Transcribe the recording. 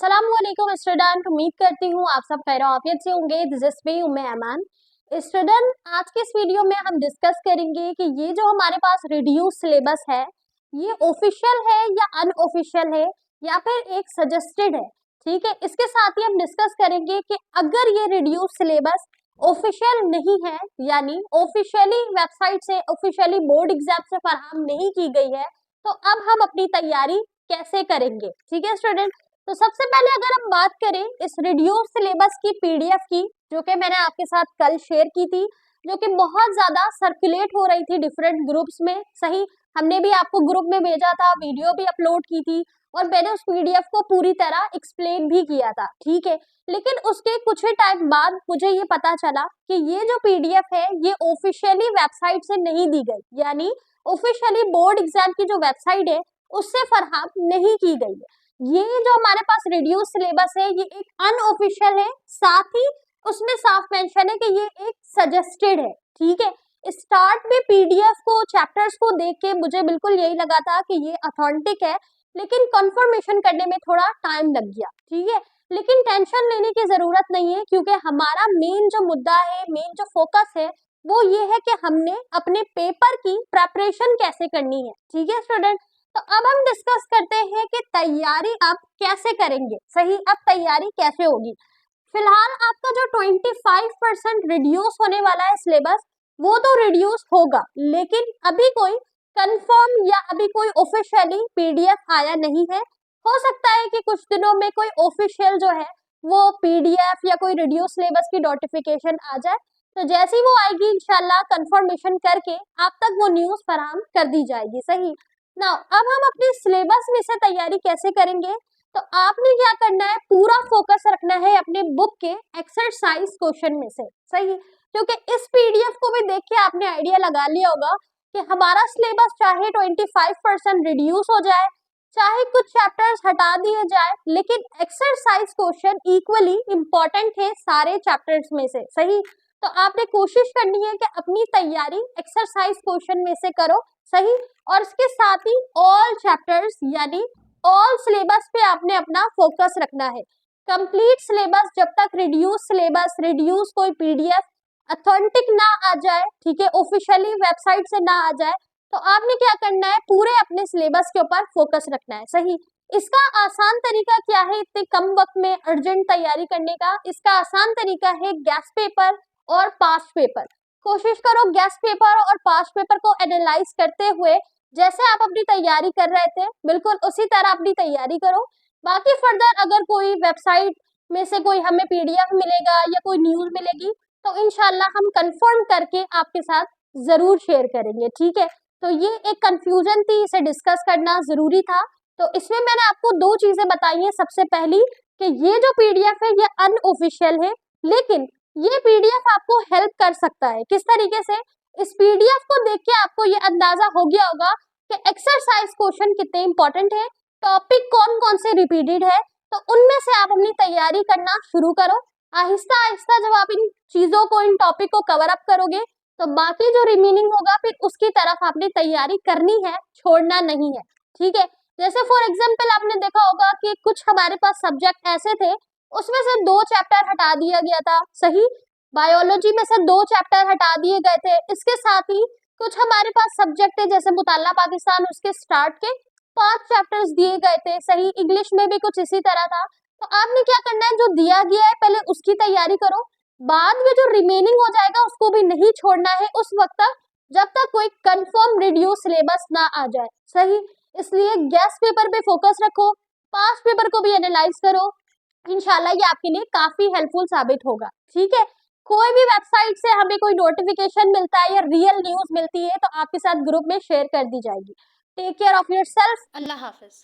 अस्सलामुअलैकुम स्टूडेंट, उम्मीद करती हूँ आप सब खैर आफियत से होंगे। This is me Umme ऐमान। Student, आज के इस वीडियो में हम डिस्कस करेंगे कि ये जो हमारे पास रिड्यूस सिलेबस है, ये ऑफिशियल है या अनऑफिशियल है या फिर एक सजेस्टेड है। ठीक है, इसके साथ ही हम डिस्कस करेंगे कि अगर ये रिड्यूस सिलेबस ऑफिशियल नहीं है, यानी ऑफिशियली वेबसाइट से, ऑफिशियली बोर्ड एग्जाम से फराहम नहीं की गई है, तो अब हम अपनी तैयारी कैसे करेंगे। ठीक है स्टूडेंट, तो सबसे पहले अगर हम बात करें इस रिड्यूस सिलेबस की पीडीएफ की, जो कि मैंने आपके साथ कल शेयर की थी, जो कि बहुत ज्यादा सर्कुलेट हो रही थी डिफरेंट ग्रुप्स में। सही, हमने भी आपको ग्रुप में भेजा था, वीडियो भी अपलोड की थी और मैंने उस पीडीएफ को पूरी तरह एक्सप्लेन भी किया था। ठीक है, लेकिन उसके कुछ ही टाइम बाद मुझे ये पता चला कि ये जो पीडीएफ है ये ऑफिशियली वेबसाइट से नहीं दी गई, यानी ऑफिशियली बोर्ड एग्जाम की जो वेबसाइट है उससे फराहम नहीं की गई है। ये जो हमारे पास रिड्यूस सिलेबस है ये एक अनऑफिशियल है, साथ ही उसमें साफ मेंशन है कि ये एक सजेस्टेड है। ठीक है, स्टार्ट में पीडीएफ को, चैप्टर्स को देख के मुझे बिल्कुल यही लगा था कि ये ऑथेंटिक है, लेकिन कंफर्मेशन करने में थोड़ा टाइम लग गया। ठीक है, लेकिन टेंशन लेने की जरूरत नहीं है, क्योंकि हमारा मेन जो मुद्दा है, मेन जो फोकस है वो ये है कि हमने अपने पेपर की प्रेपरेशन कैसे करनी है। ठीक है स्टूडेंट, तो अब हम डिस्कस करते हैं कि तैयारी अब कैसे करेंगे। सही, अब तैयारी कैसे होगी। फिलहाल आपका जो 25% रिड्यूस होने वाला है सिलेबस, वो तो रिड्यूस होगा, लेकिन अभी कोई कंफर्म या अभी कोई ऑफिशियली पीडीएफ आया नहीं है। हो सकता है कि कुछ दिनों में कोई ऑफिशियल जो है वो पीडीएफ या कोई रिड्यूस सिलेबस की नोटिफिकेशन आ जाए, तो जैसे ही वो आएगी इंशाल्लाह कंफर्मेशन करके आप तक वो न्यूज फराहम कर दी जाएगी। सही, नाउ अब हम अपने सिलेबस में से तैयारी कैसे करेंगे, तो आपने क्या करना है, पूरा फोकस रखना है अपने बुक के एक्सरसाइज क्वेश्चन में से। सही, क्योंकि इस पीडीएफ को भी देख के आपने आइडिया लगा लिया होगा कि हमारा सिलेबस चाहे 25% रिड्यूस हो जाए, चाहे कुछ चैप्टर्स हटा दिए जाए, लेकिन एक्सरसाइज क्वेश्चन इक्वली इम्पोर्टेंट है सारे चैप्टर्स में से। सही, तो आपने कोशिश करनी है कि अपनी तैयारी एक्सरसाइज क्वेश्चन में से करो। सही, और इसके साथ ही ऑल चैप्टर्स यानी ऑल सिलेबस पे आपने अपना फोकस रखना है। कंप्लीट सिलेबस जब तक रिड्यूस सिलेबस, रिड्यूस कोई पीडीएफ अथेंटिक ना आ जाए, ठीक है, ऑफिशियली वेबसाइट से ना आ जाए, तो आपने क्या करना है, पूरे अपने सिलेबस के ऊपर फोकस रखना है। सही, इसका आसान तरीका क्या है इतने कम वक्त में अर्जेंट तैयारी करने का? इसका आसान तरीका है गैस पेपर और पास्ट पेपर। कोशिश करो गैस पेपर और पास्ट पेपर को एनालाइज करते हुए जैसे आप अपनी तैयारी कर रहे थे बिल्कुल उसी तरह अपनी तैयारी करो। बाकी फर्दर अगर कोई वेबसाइट में से कोई हमें पीडीएफ मिलेगा या कोई न्यूज मिलेगी तो इंशाल्लाह हम कंफर्म करके आपके साथ जरूर शेयर करेंगे। ठीक है, तो ये एक कंफ्यूजन थी, इसे डिस्कस करना जरूरी था। तो इसमें मैंने आपको दो चीजें बताई हैं। सबसे पहली कि ये जो पीडीएफ है ये अनऑफिशियल है, लेकिन ये पीडीएफ आपको हेल्प कर सकता है। किस तरीके से? इस पीडीएफ को देख के आपको ये अंदाजा हो गया होगा कि एक्सरसाइज क्वेश्चन कितने इंपॉर्टेंट है, टॉपिक कौन कौन से रिपीटेड है, तो उनमें से आप अपनी तैयारी करना शुरू करो। आहिस्ता आहिस्ता जब आप इन चीजों को, इन टॉपिक को कवर अप करोगे तो बाकी जो रिमेनिंग होगा फिर उसकी तरफ आपने तैयारी करनी है, छोड़ना नहीं है। ठीक है, जैसे फॉर एग्जाम्पल आपने देखा होगा कि कुछ हमारे पास सब्जेक्ट ऐसे थे उसमें से 2 चैप्टर हटा दिया गया था। सही, बायोलॉजी में से 2 चैप्टर हटा दिए गए थे। इसके साथ ही कुछ हमारे पास सब्जेक्ट है जैसे मुताल्ला पाकिस्तान, उसके स्टार्ट के 5 चैप्टर्स दिए गए थे। सही, इंग्लिश में भी कुछ इसी तरह था। तो आपने क्या करना है, जो दिया गया है पहले उसकी तैयारी करो, बाद में जो रिमेनिंग हो जाएगा उसको भी नहीं छोड़ना है उस वक्त तक जब तक कोई कंफर्म रिड्यूस सिलेबस ना आ जाए। सही, इसलिए गैस पेपर पे फोकस रखो, पास्ट पेपर को भी एनालाइज करो, इंशाल्लाह ये आपके लिए काफी हेल्पफुल साबित होगा। ठीक है, कोई भी वेबसाइट से हमें कोई नोटिफिकेशन मिलता है या रियल न्यूज मिलती है तो आपके साथ ग्रुप में शेयर कर दी जाएगी। Take care of yourself. अल्लाह हाफिज।